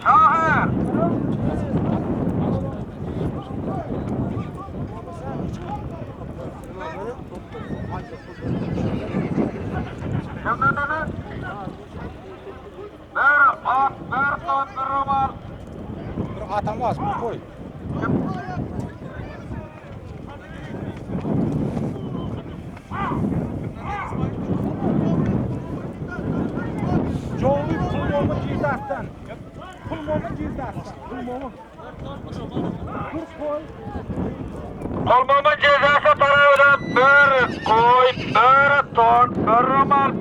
Şahır. Şimdi dedi. Bir at, bir ton, bir roman. Bir atamaz mı? Koy. Joğlu pulmomun cizastan. Pulmomun cizastan. Pulmomun. Dur koy. Pulmomun cezası tarafından bir koy, bir ton, bir roman.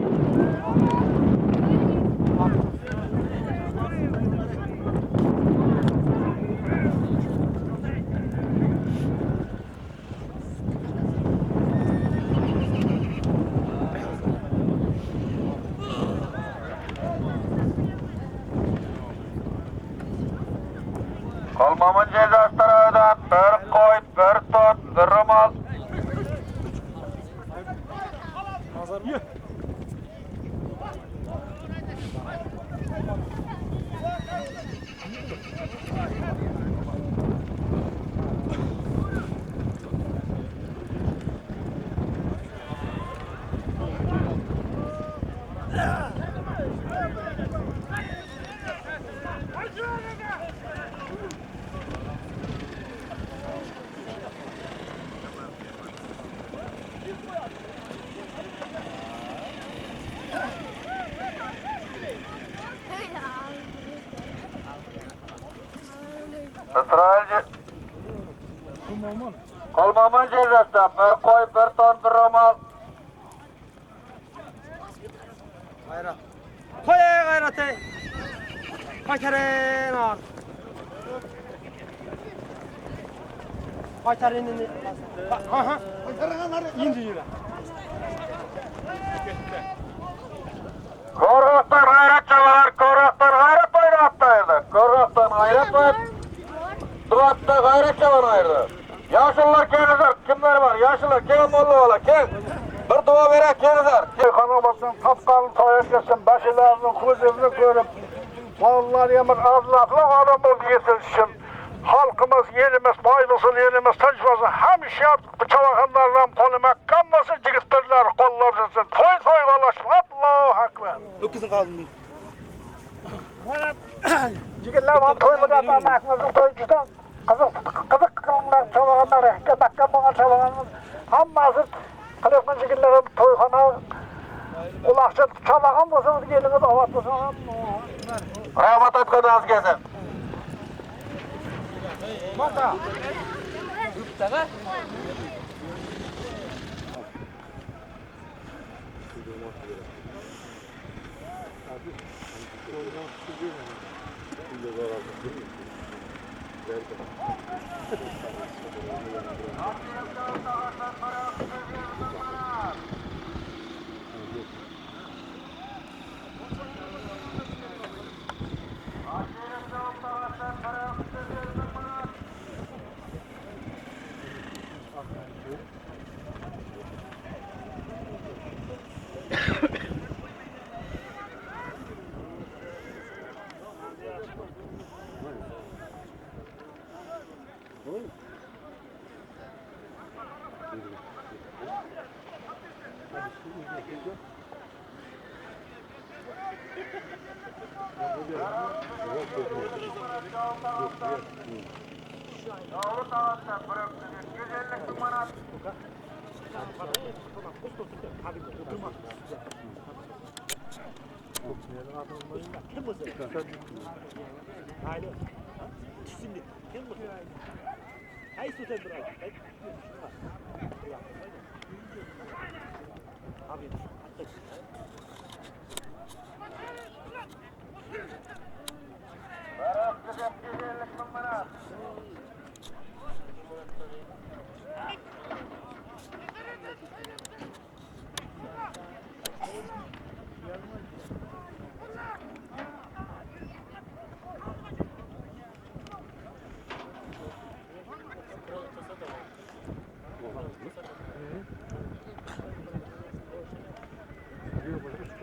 Pulmomun cezası tarafından bir koy, bir ton, bir roman. İsrailci Pulmomun. Pulmomun cezası bir koy, bir ton, bir roman. Gayrat. Koy gayratı. Kaçarın ağır. Kaçarın ini. Aha. İnci yürü. Korkaktan hayrat çalar, korkaktan hayrat oynattaydı. Korkaktan hayrat var. Duvatta gayret çalan ayrı. Yaşlılar gelirler, kimler var? Yaşlılar, kim oldu ola, kim? Bir dua verek gelirler. Kanamasın, kapkanın toyakasın, başılarının kuzunu görüp, mallar yemek azlaflı adamız yetişsin. Halkımız, yerimiz, paylasın, yerimiz taşmasın. Hem şart çavakanlardan koluma kanmasın, cigitlerler kollarısın. Toy kalaşma, Allahu Ekber. Öküzün kaldın. Cigitler var, toylulardan bakmasın, toycudan. Kızık kılınlar, çavakanlar, dakika bana çavakanlar. Hamması, telefon cigitlerim, toykana, kulakçı çavakan mısınız, geliniz avatlısınız. Rahmet etken az gelsin. Mata. Doğru taraftan bıraktınız. 150 manat. Bıraktınız 150 manat.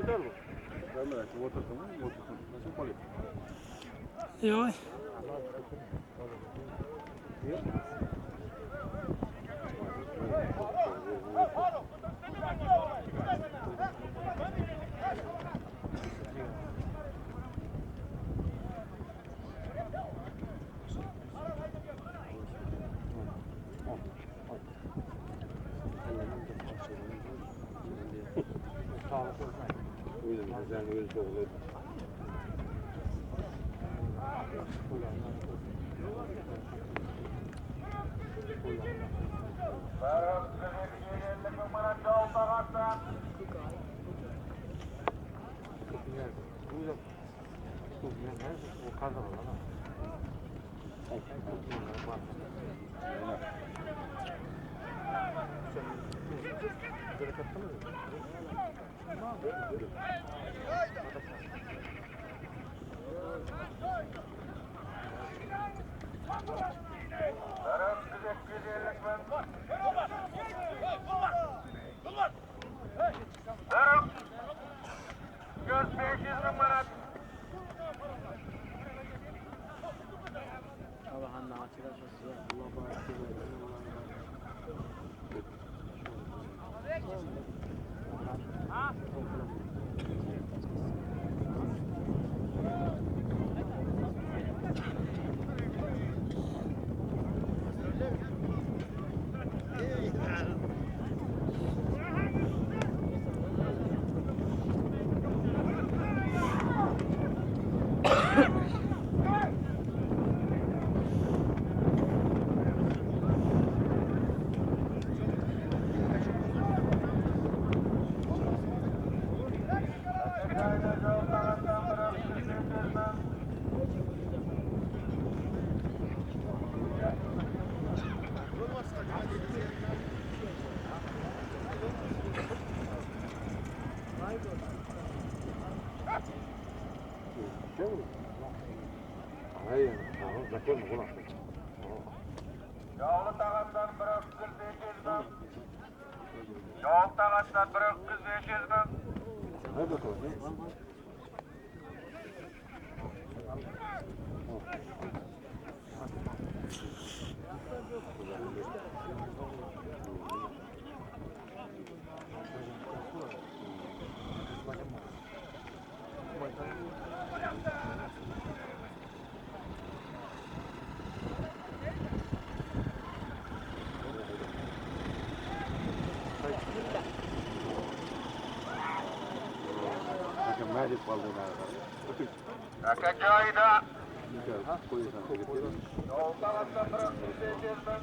Yok. Yağlı tağattan bırak kız 500 bin. Yağlı tağattan bırak kız 500 bin. Aka joyida. Yağlı tağattan bırak kız 500 bin.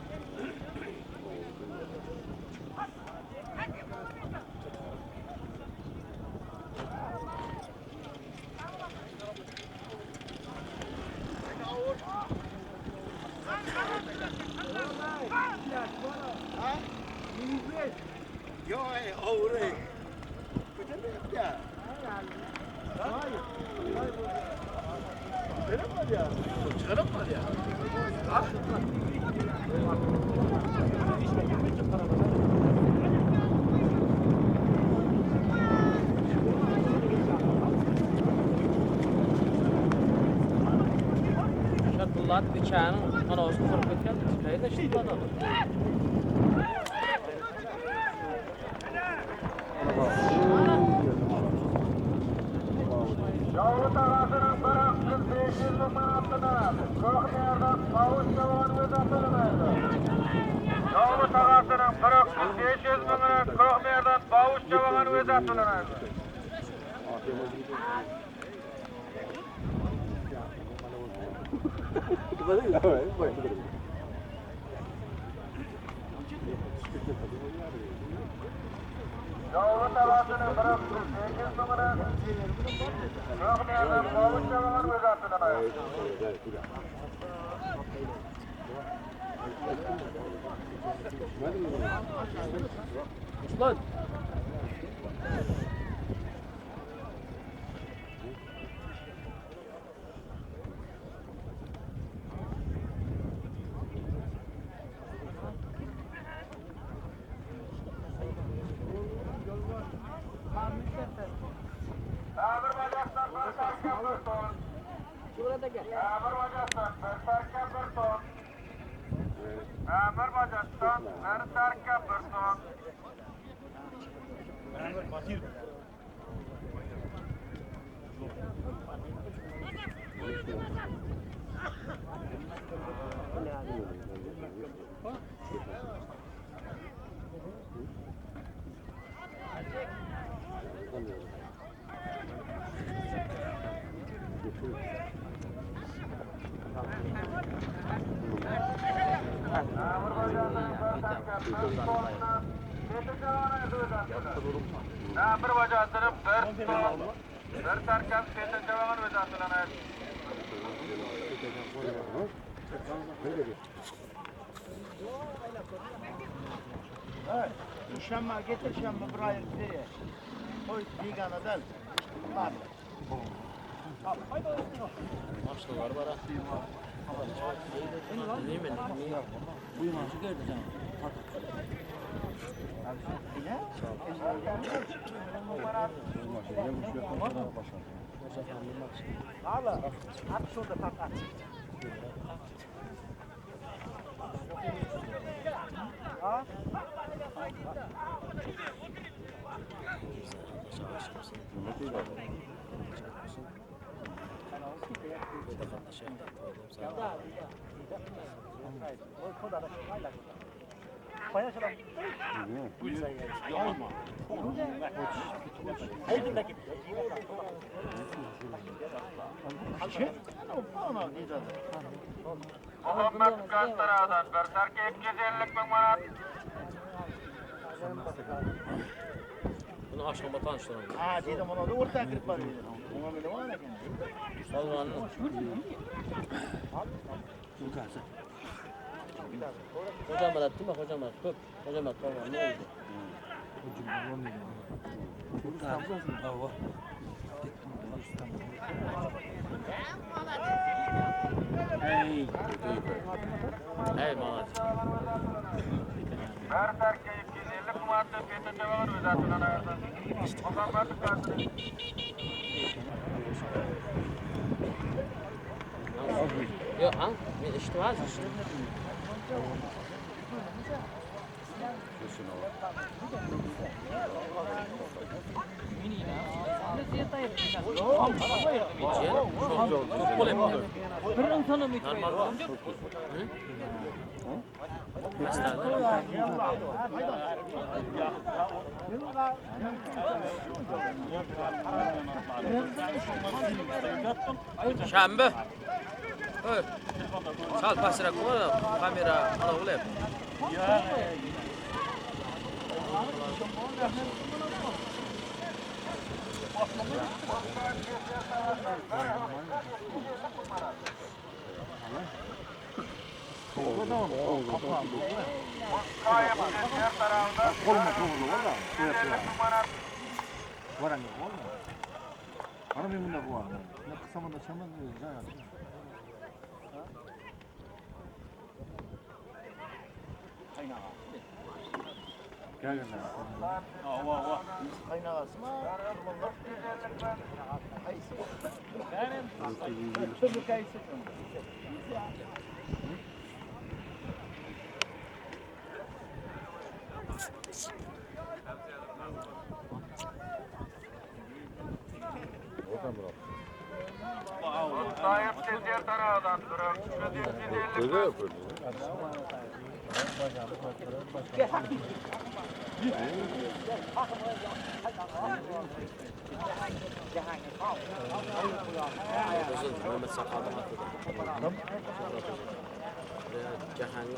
Şartlar bir çağın anası sorup etken kayda şıklandı. Yağlı tağasının bırak kız 500 bin manatına. Çok yerden pavuç yalan ve zatılmaydı. Yağlı tağasının bırak kız 500 bin manat. Çok yerden pavuç yalan ve zatılmaydı. Yağlı tağasının bırak kız 500 bin manat. Çok yerden pavuç yalan ve zatılmaydı. Ulan Amir bacaktan bir terke bir ton. Amir bacaktan bir terke bir ton. Bir bacağını bir ton. Bir terke bir cevabını vedatlanır. Şamma getir şamma buraya gidiyor. Koy diganadan. Var. Maşlar var ha. Değil mi? Buyurun. Şu gördü canım. Hala. At şurada fakat. Ha? Muhammed Kastara'dan bir terke 250 bin manat. Bunu aşkıma tanıştıralım. Ha dedim ona da orta girip var. Ona bile var ya. Salvanı. Hocam var attı mı? Hocam var. Köp. Hocam var. Tamam. Ne oldu? Hey. Hey Mahat. Bir terke 250 bin manat. Bir cevabını vedatlanır. Muhammed Kastar'a. Yok ha? Bir işte var işte. Şambe. Evet. Sal pasira kuma kamera ala ulep. Bana memnun da bu arada. Ne kısa mı da çaman güzel yaptın. Gel gel. Kaynağası mı? Türlü kayısı. Sahip Sezer tarafından durum. 250 bin. Mehmet Sakal'dan atladı. Cahangir.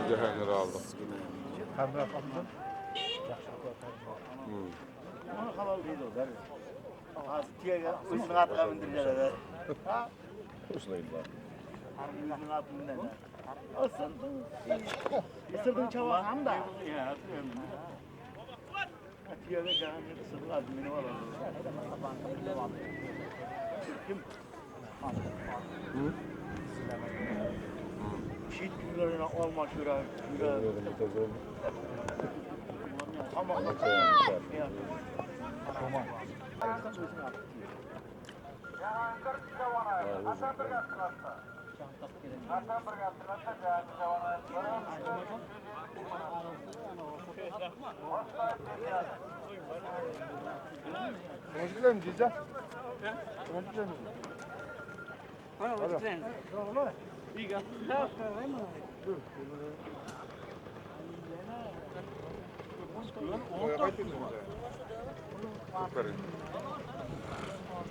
Cahangir aldım. Kamera kapatın. Onu halal değil o der. Az tiyege üstüne atığa bindireceğler. Ha? Kuşlayın bak. Üstüne atın ne? Isırdın çava ham da. Ya atıyorum. Tiyege Cahangir ısırdın admini var orada. Kim? Şiit günlerine olma şura. Tamam. Cahangir Çavan ayrı. Hasan bir gelsin hatta. Hasan bir gelsin hatta Cahangir Çavan ayrı. Konuşuyor mu diyeceğim? Konuşuyor mu?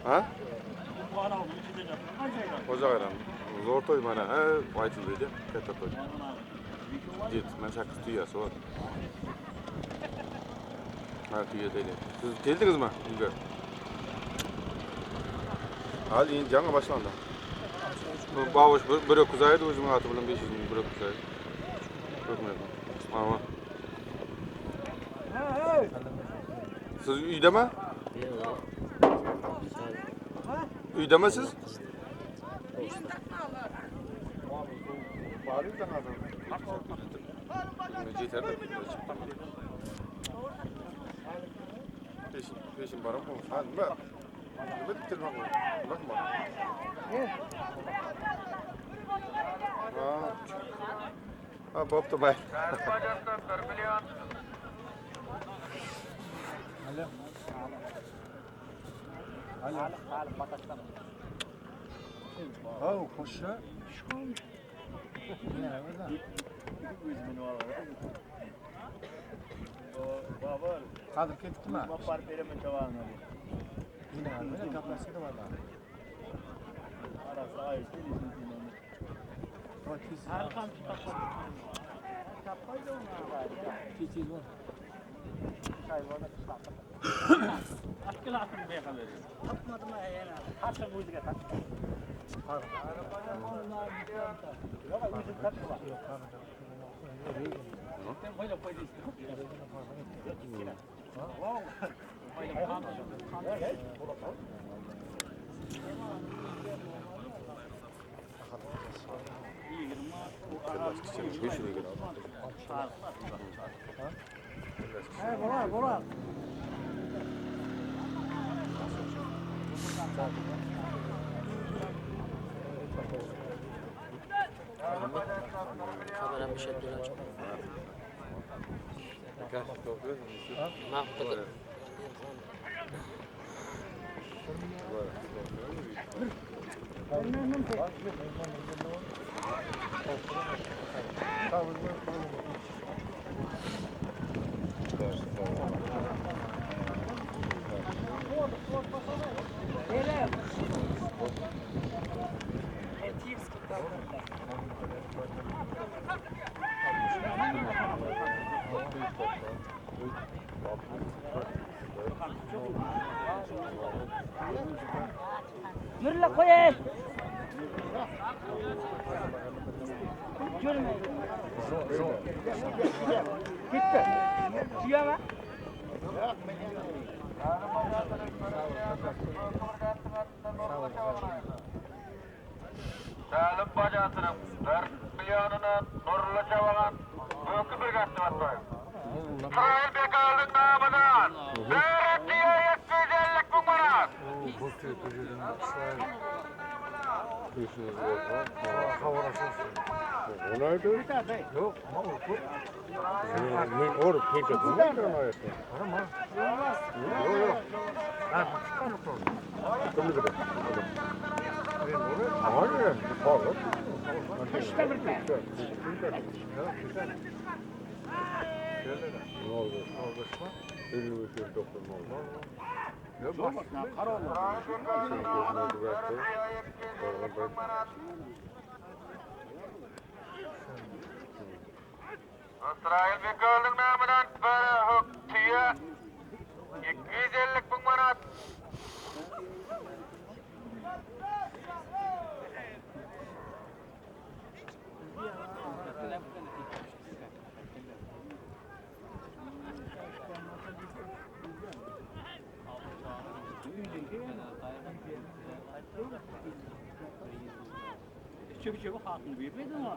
Ha? Hoca ayran. Zor toy mana. Ha, aytıldı. Katta toy. Jet, men sakız tuyası var. Ha, tuya değil. Siz geldiniz mi? Uyga. Hal in жаңа başlandı. Bu bavuş bir öküz aydı özümün atı bilen 500 bin bir öküz aydı. Ökmedim. Ama. Siz uyda mı? Uyda mı siz? Yeter de. Peşin baram olmuş. Ha, nima? Nima deb telefon qildi? Bakma. Ha, bo'pti, bay. Bacaktan 1 milyon. Ha, koşa. Hadi ketdik mi? Yine abi, kapasite var da. Kameram bir şey değil. Mahmut. Yürü koyayım. Görme. Gitti. Suya bak. Salim bacasının 4 milyonunu Nurlu Çavan büyük bir gazetesi var. İsrail Bekal'ın namından Zeyretli'ye 750 bin manat. Yok, men orup kençedim. Ne kadar ayetler? Yok. Ha, kim bilir? Ama ne? Pahalı. İşte bir tane. Ne oldu? 55 yıl doktor mu oldu? Ne bak? Kara olur. İsrail Bekal'ın namından böyle hüküye 250 bin manat. Çöpü hakkını vermedi ama.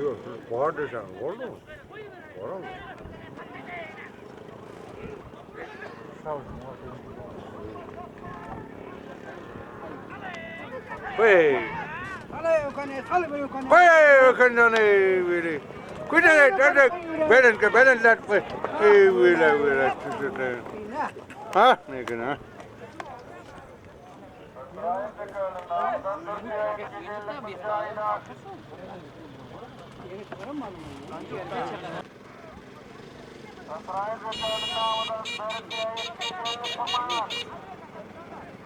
Yok, var desen, oldu mu? Var mı? Hey! Hey, kanjane veri. Kuda da beden lat. Hey, vela. Ha? Ne kana?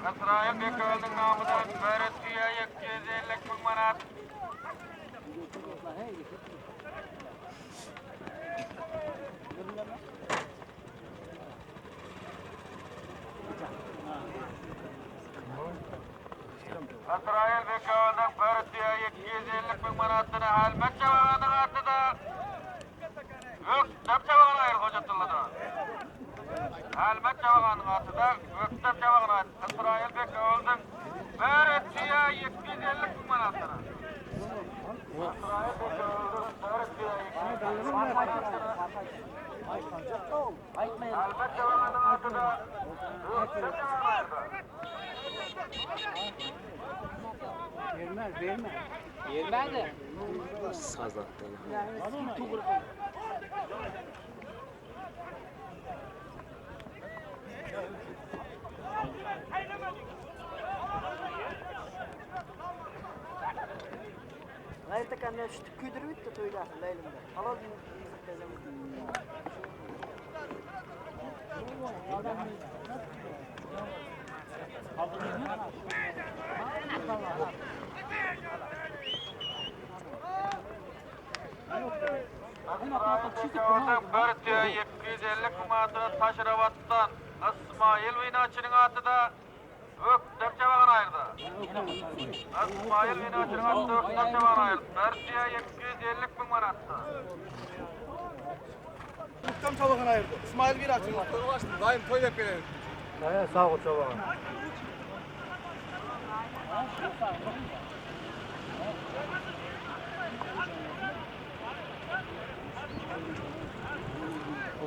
Nasraya Bekal'ın namıdan Berettiye 250 manat. Nasraya Bekal'ın Berettiye 250 manatını halmet cevabının atıda. Yok, dep cevabını ayır Hocatullah'da. Halmet cevabının atıda, öktep cevabını at. Nasraya Bekal'ın Berettiye 250 manatını. Nasraya Bekal'ın Berettiye 250 manatını. Halmet cevabının atıda, öktep cevabını ayır. Yermedi. Hayır takan ne şu küdürü bitti toyda Leylim'de. Halal Berettiye 250 manatını Taşravat'tan İsmail Vinaçı'nın atıda öktep cevabını ayırdı. İsmail Vinaçı'nın atıda öktep cevabını ayırdı. Berettiye 250 manatı. Tam tabağını ayırdı. İsmail bir açın. Daim toy hep gelelim. Sağ ol çabuk.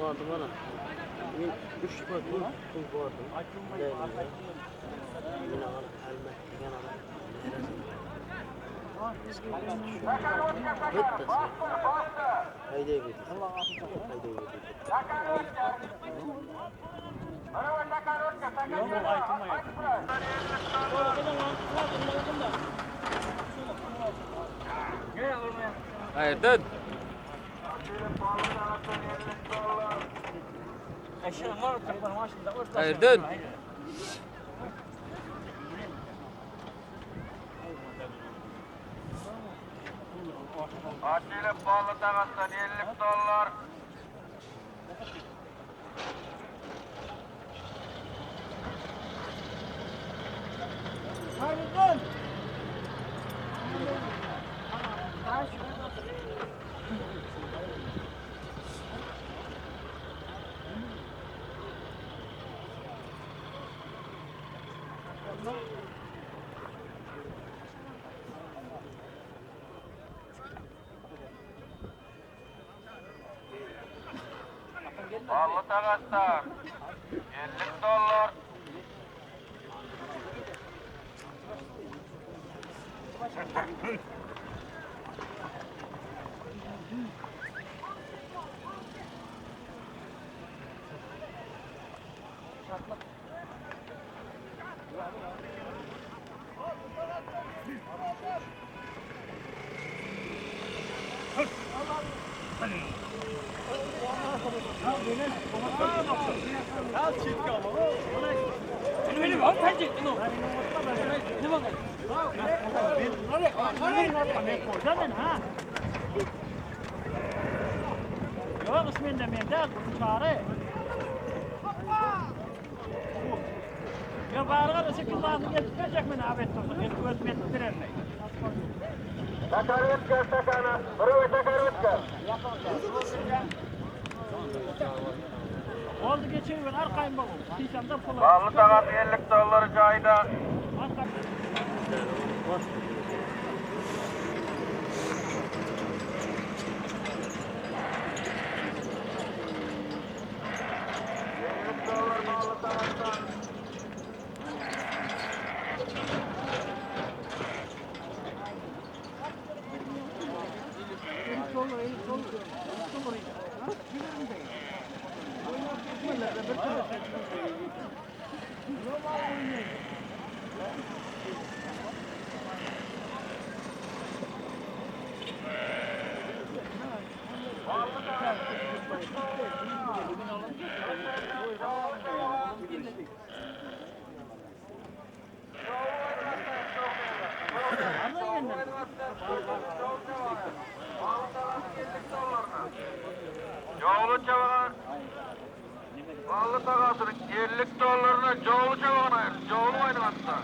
Oldu bana. Ben 3 gördüm. Pul gördüm. Yine al helmet yanına. Bitti. Haydi git. Haydi git. Hayırdır? Hayırdır? Acile bağlı takastan 50 dolar. Bağlı takastan 50 dolar. Yok isminde mende çare. Ya bağırga da 8 lazım yetişecek mi nabet tutun? Gözüm yetiştirir mi? Takarotka stakana, prvo takarotka. Oldu geçiyor arkayım bakın. Kişamda pulu. Bağlı takas 50 dolar cayda. Yolu çavaran Bağlı takasının 50 dolarına çoğulu çavaran ayır. Çoğulu oynamakta.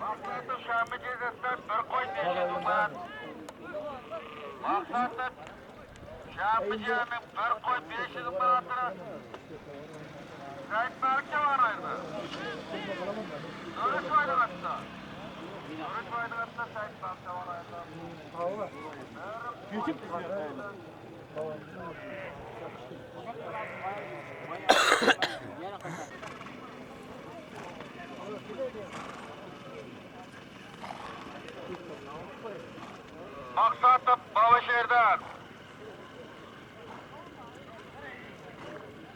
Maksatın Şambi Cezet'ten bir koy 500 manat. Maksatın Şambi Cezet'in bir koy 500 manatını Sait Berk çavaran ayırdı. Dönüş oynamakta. Dönüş oynamakta Sait Berk çavaran ayırdı. Maksatı Bavuşehir'den.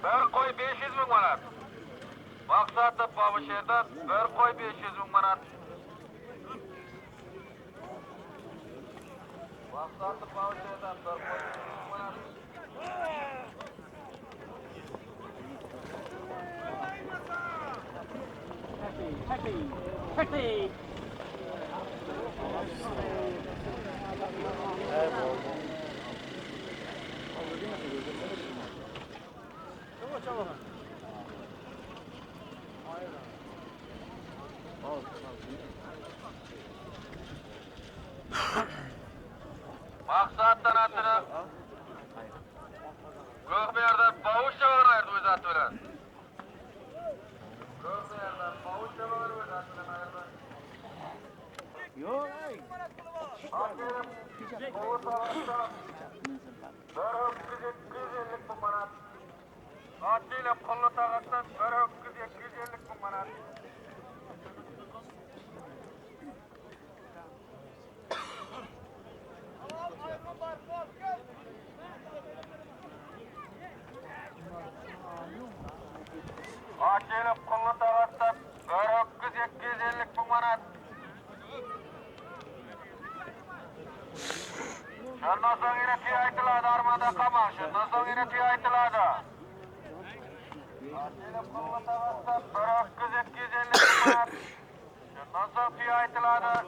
Bir koy 500 bin manat. Maksatı Bavuşehir'den bir koy 500 bin manat. Maksatı Bavuşehir'den bir koy 500 bin manat. Maksattan atını Gökbeyar'dan bavuş çavarın ayırdı bu zatı öyle. Gökbeyar'dan bavuş çavarın bu zatı ayırdı. Yok. Aferin. Bavuş çavarın. Bir öküz 250 bu manat. Atıyla pullu takastan bir öküz 250 bu manat. Atıyla pullu takastan bir öküz 250 bu manat. Şundan sonra yine tüy aytıladı armada kaman. Şundan sonra yine tüy aytıladı. Atıyla pullu takastan bir öküz 250 bu manat. Şundan sonra tüy aytıladı.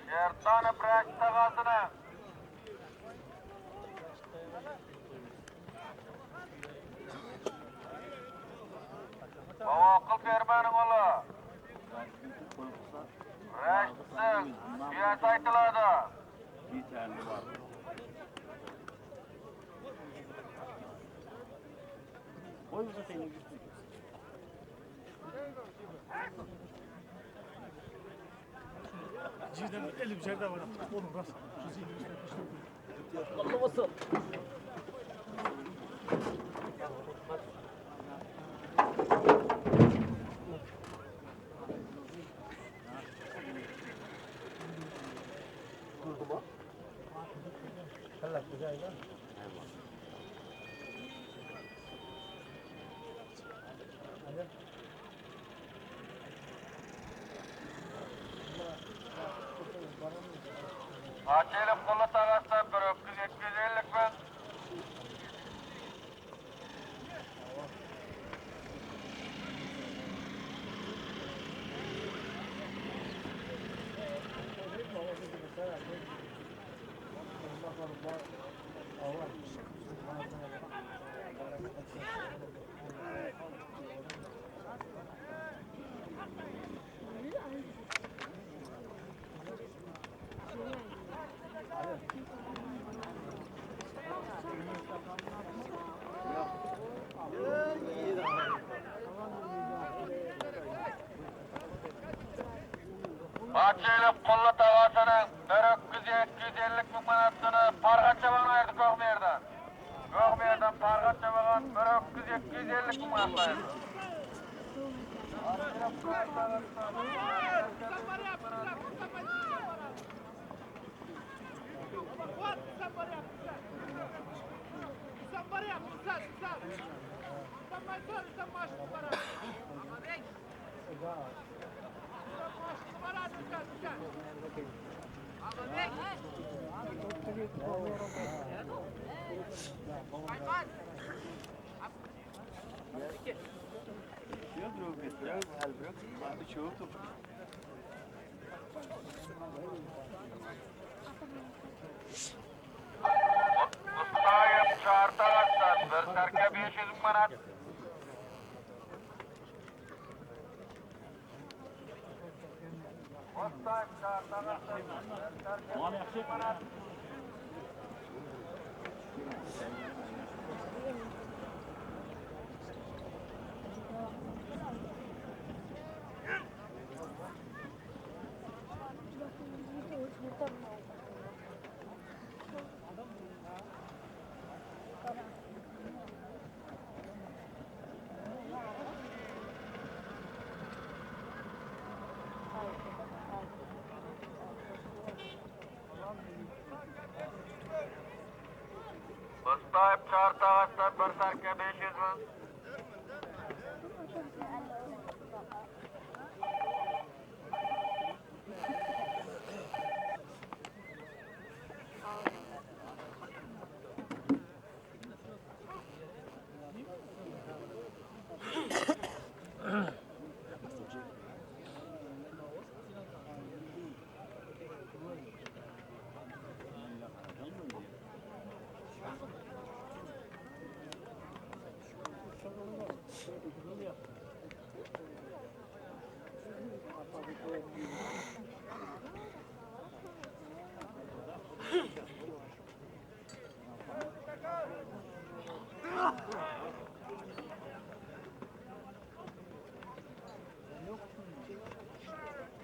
Şertanı bırak takasını. Baba akıl vermenin oğlu. Reşitsin. Fiyat aytıladı. Bir tane var. Koy bu seni gitsin. Cizden elim içeride var. Oğlum rast. Açıyla kolu takastan bir öküz 250 ben. Bahçeylip Kulla Tağası'nın 400-250 bin manatını Pargat Çaban ayırdı Kökmer'den. Kökmer'den Pargat Çaban 400-250 bin manat ayırdı. Mustayip çağırta açtan bir serke 500 bin manat. Mustayip çağırta açtan bir serke 500 bin manat. Mustayip çağırta açtan bir serke 500 bin.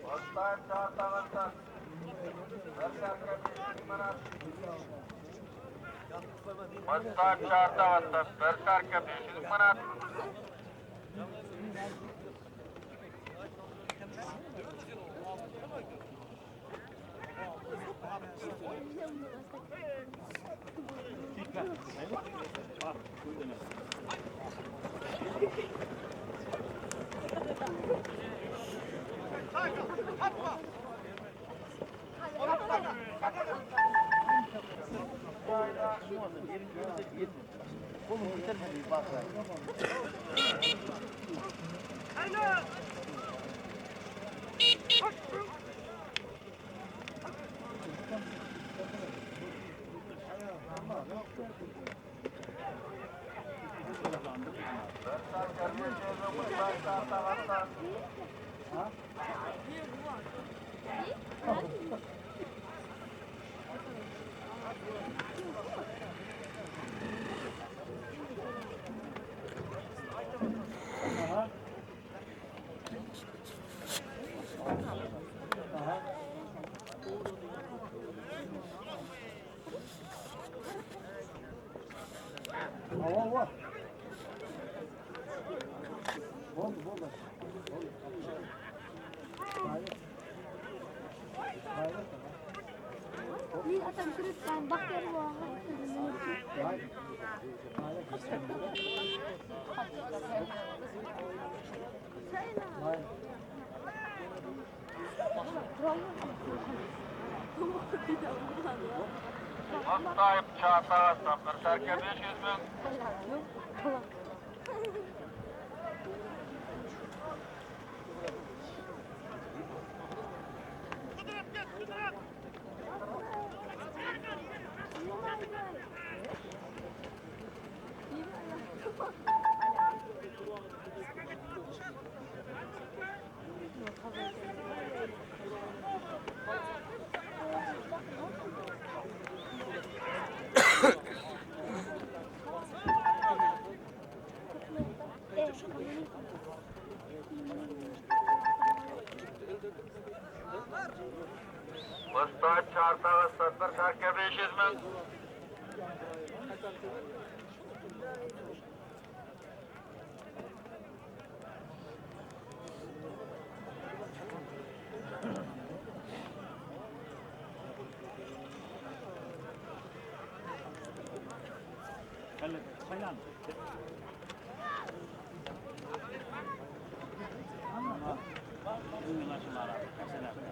Mustayip çağırta açtan bir serke 500 bin manat. Mustayip çağırta açtan bir serke 500 bin manat. Ni atam sulit kan bakter wa. Mustayip çağırta açtan bir serke 500 bin. Çartağı satlar, şarkı 500 min. Saylan. Bugün aşılara. Mesela.